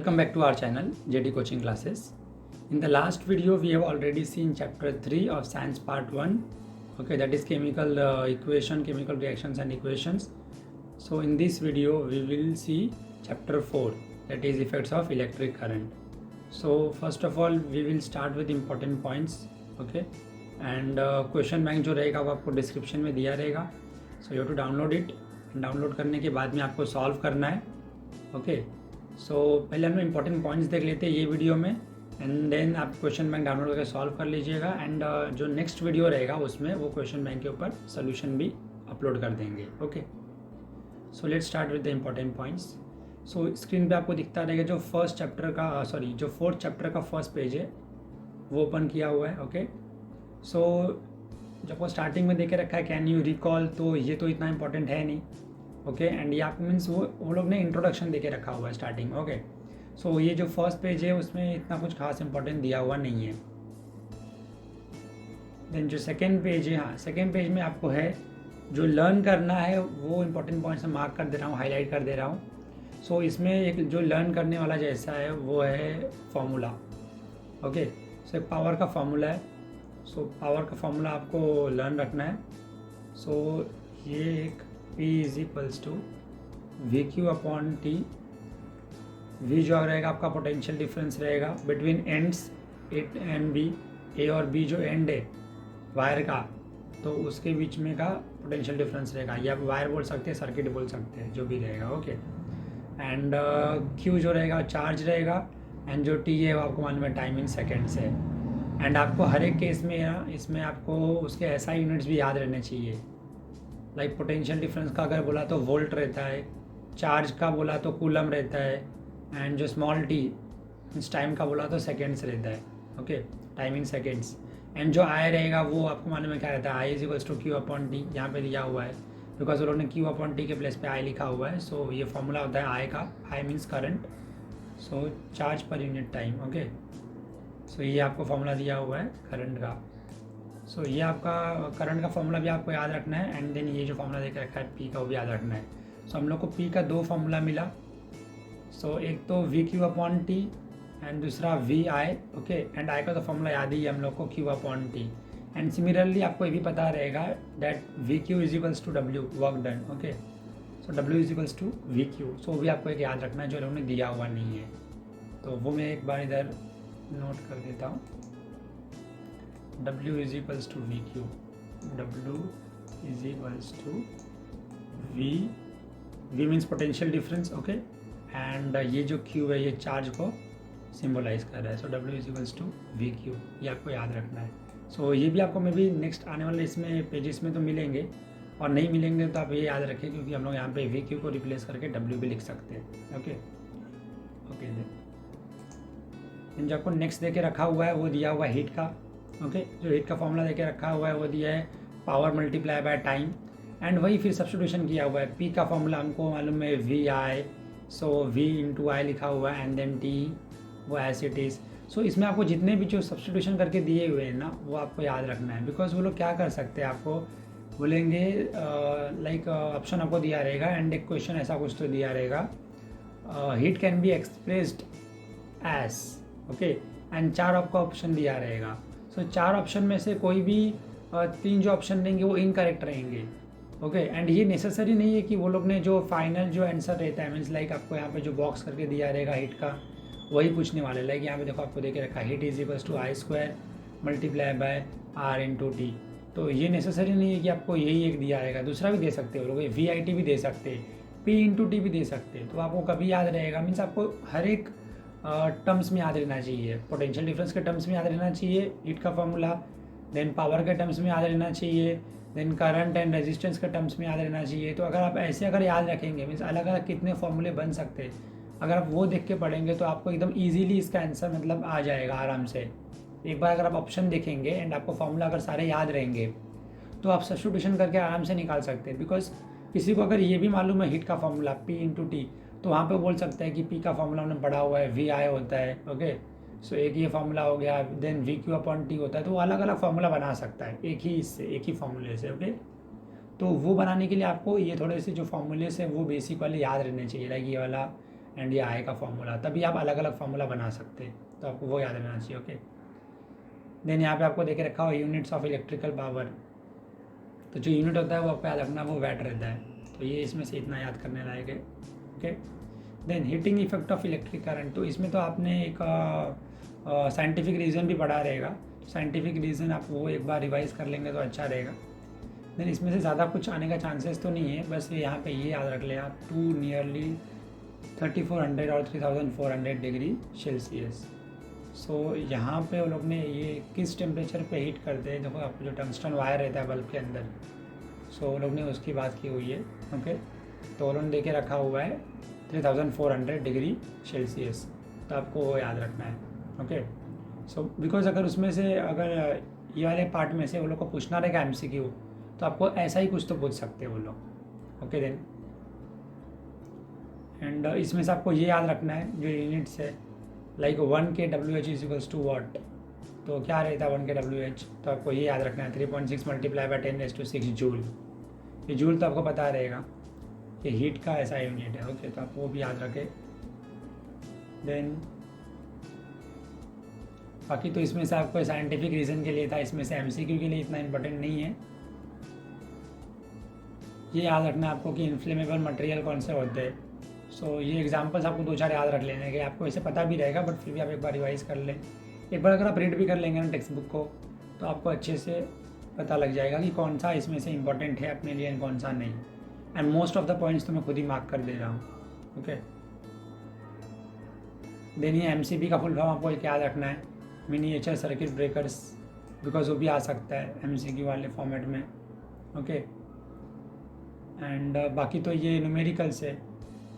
Welcome back to our channel JD Coaching Classes. In the last video we have already seen chapter 3 of science part 1, okay, that is chemical chemical reactions and equations. So in this video we will see chapter 4, that is effects of electric current. So first of all we will start with important points, okay, and question bank जो रहेगा वो आपको description में दिया रहेगा. So you have to download it. Download करने के बाद में आपको सॉल्व करना है, ओके. सो पहले हम इंपॉर्टेंट पॉइंट्स देख लेते हैं ये वीडियो में, एंड देन आप क्वेश्चन बैंक डाउनलोड करके सॉल्व कर लीजिएगा. एंड जो नेक्स्ट वीडियो रहेगा उसमें वो क्वेश्चन बैंक के ऊपर सोल्यूशन भी अपलोड कर देंगे, okay. So let's start with the important points. So screen पे आपको दिखता रहेगा जो जो फोर्थ चैप्टर का फर्स्ट पेज है वो ओपन किया हुआ है, ओके. सो जब वो स्टार्टिंग में देके रखा है कैन यू रिकॉल, तो ये तो इतना इंपॉर्टेंट है नहीं, ओके. एंड ये आपको मीन्स वो लोग ने इंट्रोडक्शन देके रखा हुआ है स्टार्टिंग, ओके. सो ये जो फर्स्ट पेज है उसमें इतना कुछ खास इंपॉर्टेंट दिया हुआ नहीं है. देन जो सेकेंड पेज है, हाँ, सेकेंड पेज में आपको है जो लर्न करना है वो इंपॉर्टेंट पॉइंट्स में मार्क कर दे रहा हूँ, हाईलाइट कर दे रहा हूँ. सो इसमें एक जो लर्न करने वाला जैसा है वो है फॉर्मूला, ओके. सो एक पावर का फॉर्मूला है. सो पावर का फॉर्मूला आपको लर्न रखना है. सो ये एक P is equals to V Q upon T. V जो रहेगा आपका पोटेंशियल डिफरेंस रहेगा between ends A and B, A और बी जो एंड है वायर का, तो उसके बीच में का पोटेंशियल डिफरेंस रहेगा. या आप वायर बोल सकते हैं, सर्किट बोल सकते हैं, जो भी रहेगा, ओके. एंड Q जो रहेगा चार्ज रहेगा, एंड जो T है वो आपको मालूम है टाइम इन सेकेंड्स है. एंड आपको हर एक केस में इसमें आपको उसके SI यूनिट्स भी याद रहने चाहिए. लाइक पोटेंशियल डिफरेंस का अगर बोला तो वोल्ट रहता है, चार्ज का बोला तो कूलम रहता है, एंड जो स्मॉल टी इस टाइम का बोला तो सेकेंड्स रहता है, okay, time in seconds. And जो आई रहेगा वो आपको मालूम है क्या रहता है, I is equals to Q upon T. यहाँ पे दिया हुआ है बिकॉज उन्होंने क्यू अपॉन टी के प्लेस पे आई लिखा हुआ है. सो ये फॉर्मूला होता है आई का, I means current, so charge per unit time, okay. So ये आपको फॉर्मूला दिया हुआ है करंट का. सो ये आपका करंट का फॉर्मूला भी आपको याद रखना है. एंड देन ये जो फॉर्मूला देकर रखा है पी का वो भी याद रखना है. सो हम लोग को पी का दो फॉर्मूला मिला. सो एक तो V Q upon T and दूसरा V I, okay. And I का तो फॉर्मूला याद ही है हम लोग को, Q upon T. And similarly आपको ये भी पता रहेगा that V Q is equals to W, work done, okay. So W is equals to V Q. So भी आपको एक याद रखना है जो उन्होंने दिया हुआ नहीं है. तो वो मैं एक बार इधर नोट कर देता हूँ. W is equals to V Q, W is equals to V means potential difference, okay. And ये जो Q है ये चार्ज को सिम्बोलाइज कर रहा है. So W is equals to V Q, ये आपको याद रखना है. सो ये भी आपको मे भी नेक्स्ट आने वाले इसमें पेजेस में तो मिलेंगे, और नहीं मिलेंगे तो आप ये याद रखें क्योंकि हम लोग यहाँ पे वी क्यू को रिप्लेस करके W भी लिख सकते हैं, ओके. जो आपको नेक्स्ट देके रखा हुआ है वो दिया हुआ है हीट का, ओके. जो हीट का फॉर्मूला देके रखा हुआ है वो दिया है power multiply by time. And वही फिर सब्स्टिट्यूशन किया हुआ है. पी का फॉर्मूला हमको मालूम है V I, so V into I लिखा हुआ है, एंड देन टी वो एज इट इज़. सो इसमें आपको जितने भी जो सब्स्टिट्यूशन करके दिए हुए हैं ना वो आपको याद रखना है. बिकॉज वो लोग क्या कर सकते हैं, आपको बोलेंगे लाइक ऑप्शन आपको दिया रहेगा एंड एक क्वेश्चन ऐसा कुछ तो दिया रहेगा, heat can be expressed as, okay. And चार आपको ऑप्शन दिया रहेगा. सो चार ऑप्शन में से कोई भी तीन जो ऑप्शन देंगे वो इनकरेक्ट रहेंगे, ओके. एंड ये नेसेसरी नहीं है कि वो लोग ने जो फाइनल जो आंसर रहता है मीन्स लाइक आपको यहाँ पे जो बॉक्स करके दिया रहेगा हीट का वही पूछने वाले. लाइक यहाँ पे देखो आपको देके रखा heat is equals to I square multiply by R into T. तो ये नेसेसरी नहीं है कि आपको यही एक दिया रहेगा, दूसरा भी दे सकते हो लोग, वी आई टी भी दे सकते हैं, पी इंटू टी भी दे सकते हैं. तो आपको कभी याद रहेगा मीन्स आपको हर एक टर्म्स में याद रहना चाहिए. पोटेंशियल डिफरेंस के टर्म्स में याद रहना चाहिए हीट का फॉर्मूला, देन पावर के टर्म्स में याद रहना चाहिए, देन करंट एंड रेजिस्टेंस के टर्म्स में याद रहना चाहिए. तो अगर आप ऐसे अगर याद रखेंगे मीन्स अलग अलग कितने फॉर्मूले बन सकते हैं, अगर आप वो देख के पढ़ेंगे तो आपको एकदम ईजीली इसका आंसर मतलब आ जाएगा आराम से. एक बार अगर आप ऑप्शन देखेंगे एंड आपको फॉर्मूला अगर सारे याद रहेंगे तो आप सब्स्टिट्यूशन करके आराम से निकाल सकते हैं. बिकॉज किसी को अगर ये भी मालूम है हीट का फॉर्मूला पी इंटू टी, तो वहाँ पे बोल सकते हैं कि पी का फॉर्मूला उन्होंने पढ़ा हुआ है वी आई होता है, ओके. सो एक ये फॉर्मूला हो गया, then V Q upon T होता है. तो वो अलग अलग फॉर्मूला बना सकता है एक ही फॉर्मूले से, ओके. तो वो बनाने के लिए आपको ये थोड़े से जो फॉर्मूले से वो बेसिक वाले याद रहने चाहिए. लाइक ये वाला एंड ये आई का फॉर्मूला, तभी आप अलग अलग फार्मूला बना सकते हैं, तो आपको वो याद रहना चाहिए। ओके, देन यहाँ पे आपको देखे रखा हो यूनिट्स ऑफ इलेक्ट्रिकल पावर, तो जो यूनिट होता है वो आपको याद रखना वो वैट रहता है, तो ये इसमें से इतना याद करने लायक है। Okay, then heating effect of electric current, तो इसमें तो आपने एक साइंटिफिक रीज़न भी पढ़ा रहेगा, साइंटिफिक रीज़न आप वो एक बार रिवाइज कर लेंगे तो अच्छा रहेगा। देन इसमें से ज़्यादा कुछ आने का चांसेस तो नहीं है, बस यहाँ पे ये याद रख ले आप 2 नियरली 3400 और 3400 डिग्री सेल्सियस। सो यहाँ पे वो लोग ने ये किस टेम्परेचर पे हीट करते हैं, देखो आपको जो टंगस्टन वायर रहता है बल्ब के अंदर, सो वो लोग ने उसकी बात की हुई है। ओके, तो वो लोग ने देखे रखा हुआ है 3400 डिग्री सेल्सियस, तो आपको वो याद रखना है। ओके, सो बिकॉज अगर उसमें से अगर ये वाले पार्ट में से वो लोग को पूछना रहेगा MCQ, तो आपको ऐसा ही कुछ तो पूछ सकते हैं वो लोग। ओके देन, एंड इसमें से आपको ये याद रखना है जो यूनिट्स है, like 1 kWh is equals to watt, तो क्या रहता है 1 kWh, तो आपको ये याद रखना है 3.6 मल्टीप्लाई बाई 10⁻⁶ जूल। ये जूल तो आपको पता रहेगा, ये हीट का ऐसा यूनिट है। ओके, तो आप वो भी याद रखें। देन बाकी तो इसमें से आपको साइंटिफिक रीज़न के लिए था, इसमें से MCQ के लिए इतना इम्पोर्टेंट नहीं है। ये याद रखना है आपको कि इन्फ्लेमेबल मटेरियल कौन से होते हैं। सो ये एग्जांपल्स आपको 2-4 याद रख लेने के, आपको वैसे पता भी रहेगा बट फिर भी आप एक बार रिवाइज कर लें। एक बार अगर आप रीड भी कर लेंगे ना टेक्स्ट बुक को, तो आपको अच्छे से पता लग जाएगा कि कौन सा इसमें से इम्पोर्टेंट है अपने लिए एंड कौन सा नहीं। And most of the points तो मैं खुद ही मार्क कर दे रहा हूँ। ओके, देन ये MCB का फुल फॉर्म आपको एक याद रखना है, मिनिएचर सर्किट ब्रेकर्स, बिकॉज वो भी आ सकता है MCQ वाले फॉर्मेट में। ओके, एंड बाकी तो ये न्यूमेरिकल्स है,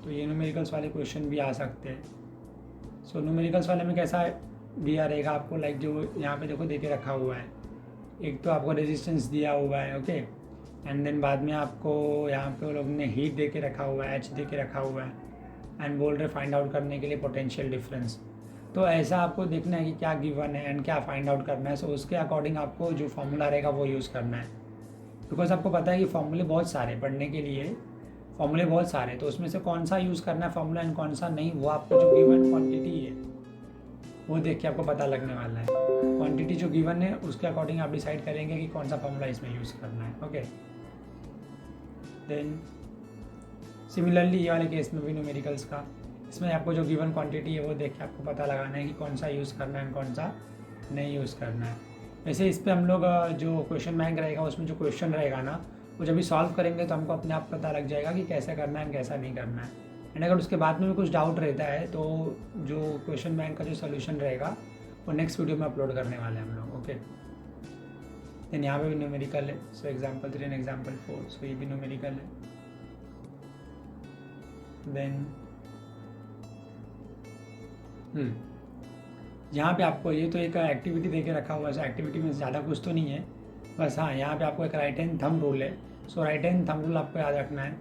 तो ये न्यूमेरिकल्स वाले क्वेश्चन भी आ सकते हैं। सो न्यूमेरिकल्स वाले में कैसा दिया रहेगा आपको, लाइक जो यहाँ पे देखो देके रखा हुआ है, एक तो आपको रेजिस्टेंस दिया हुआ है। ओके, एंड देन बाद में आपको यहाँ पे वो लोग ने हीट दे के रखा हुआ है, H दे के रखा हुआ है, एंड बोल रहे फाइंड आउट करने के लिए पोटेंशियल डिफरेंस। तो ऐसा आपको देखना है कि क्या गिवन है एंड क्या फाइंड आउट करना है। सो उसके अकॉर्डिंग आपको जो फॉर्मूला रहेगा वो यूज़ करना है, बिकॉज आपको पता है कि फॉर्मूले बहुत सारे पढ़ने के लिए, फॉर्मूले बहुत सारे, तो उसमें से कौन सा यूज़ करना है फॉर्मूला एंड कौन सा नहीं, वो आपको जो गिवन क्वांटिटी है वो देख के आपको पता लगने वाला है। क्वांटिटी जो गिवन है उसके अकॉर्डिंग आप डिसाइड करेंगे कि कौन सा फॉर्मूला इसमें यूज़ करना है। ओके, देन सिमिलरली ये वाले केस में भी न्यूमेरिकल्स का, इसमें आपको जो गिवन क्वांटिटी है वो देख के आपको पता लगाना है कि कौन सा यूज़ करना है कौन सा नहीं यूज़ करना है। वैसे इस पर हम लोग जो क्वेश्चन बैंक रहेगा उसमें जो क्वेश्चन रहेगा ना, वो जब भी सॉल्व करेंगे तो हमको अपने आप पता लग जाएगा कि कैसे करना है कैसा नहीं करना है। एंड अगर उसके बाद में भी कुछ डाउट रहता है तो जो क्वेश्चन बैंक का जो सोल्यूशन रहेगा वो नेक्स्ट वीडियो में अपलोड करने वाले हैं हम लोग। ओके, देन यहाँ पे भी न्यूमेरिकल है, सो एग्जाम्पल 3 एंड एग्जाम्पल 4, सो ये भी न्यूमेरिकल है। देन यहाँ पे आपको ये तो एक एक्टिविटी दे के रखा हुआ है, एक्टिविटी में ज़्यादा कुछ तो नहीं है, बस हाँ यहाँ पे आपको एक राइट हैंड थंब रूल है। सो राइट हैंड थंब रूल आपको याद रखना है।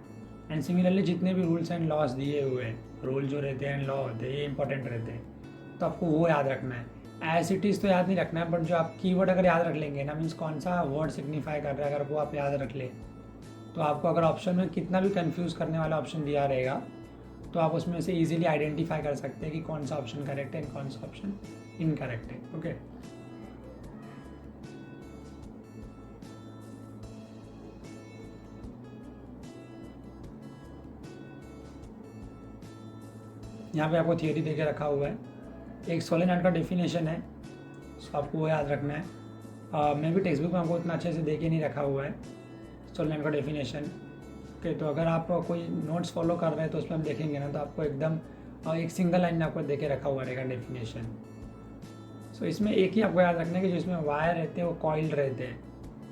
एंड सिमिलरली जितने भी रूल्स एंड लॉस दिए हुए हैं, रूल जो रहते हैं एंड लॉ होते हैं, ये इंपॉर्टेंट रहते हैं, तो आपको वो याद रखना है। एज इट इज़ तो याद नहीं रखना है, बट जो आप कीवर्ड अगर याद रख लेंगे ना, मीन्स कौन सा वर्ड सिग्निफाई कर रहा है, अगर वो आप याद रख ले, तो आपको अगर ऑप्शन में कितना भी कंफ्यूज करने वाला ऑप्शन दिया रहेगा तो आप उसमें से इजीली आइडेंटिफाई कर सकते हैं कि कौन सा ऑप्शन करेक्ट है एंड कौन सा ऑप्शन इनकरेक्ट है। ओके, यहाँ पे आपको थियरी देके रखा हुआ है, एक सोलेनॉइड का डेफिनेशन है, सो आपको वो याद रखना है। मैं भी टेक्स्ट बुक में आपको इतना अच्छे से देके नहीं रखा हुआ है सोलेनॉइड का डेफिनेशन। ओके, तो अगर आप कोई नोट्स फॉलो कर रहे हैं तो उसमें हम देखेंगे ना, तो आपको एकदम एक सिंगल लाइन में आपको देके रखा हुआ रहेगा डेफिनेशन। सो इसमें एक ही आपको याद रखना है कि जिसमें वायर रहते हैं वो कॉइल्ड रहते हैं,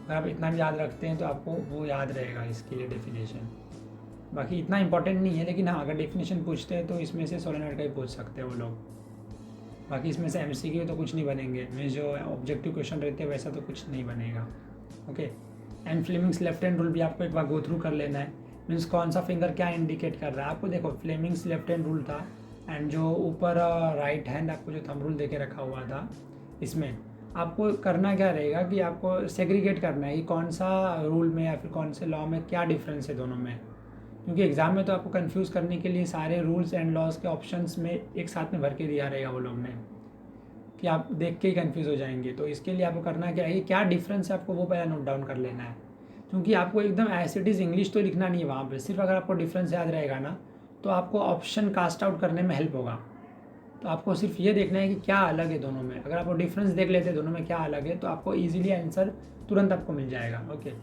अगर आप इतना भी याद रखते हैं तो आपको वो याद रहेगा इसके लिए डेफिनेशन। बाकी इतना इंपॉर्टेंट नहीं है, लेकिन हाँ अगर डेफिनेशन पूछते हैं तो इसमें से सोलेनॉइड का ही पूछ सकते हैं वो लोग। बाकी इसमें से MCQ तो कुछ नहीं बनेंगे, मीन्स जो ऑब्जेक्टिव क्वेश्चन रहते हैं वैसा तो कुछ नहीं बनेगा। Okay, and Fleming's left hand rule भी आपको एक बार गो थ्रू कर लेना है, मीन्स कौन सा फिंगर क्या इंडिकेट कर रहा है आपको। देखो फ्लेमिंग्स लेफ्ट हैंड रूल था, एंड जो ऊपर राइट हैंड आपको जो थंब रूल देके रखा हुआ था, इसमें आपको करना क्या रहेगा कि आपको सेग्रीगेट करना है कि कौन सा रूल में या फिर कौन से लॉ में क्या डिफरेंस है दोनों में। क्योंकि एग्ज़ाम में तो आपको कंफ्यूज करने के लिए सारे रूल्स एंड लॉज के ऑप्शंस में एक साथ में भर के दिया रहेगा वो लोग ने, कि आप देख के ही कंफ्यूज हो जाएंगे। तो इसके लिए आपको करना क्या है कि क्या डिफरेंस है आपको वो पहले नोट डाउन कर लेना है, क्योंकि आपको एकदम एज इट इज़ इंग्लिश तो लिखना नहीं है वहाँ पे। सिर्फ अगर आपको डिफरेंस याद रहेगा ना तो आपको ऑप्शन कास्ट आउट करने में हेल्प होगा। तो आपको सिर्फ ये देखना है कि क्या अलग है दोनों में। अगर आपको डिफरेंस देख लेते हैं दोनों में क्या अलग है तो आपको ईजिली आंसर तुरंत आपको मिल जाएगा। ओके।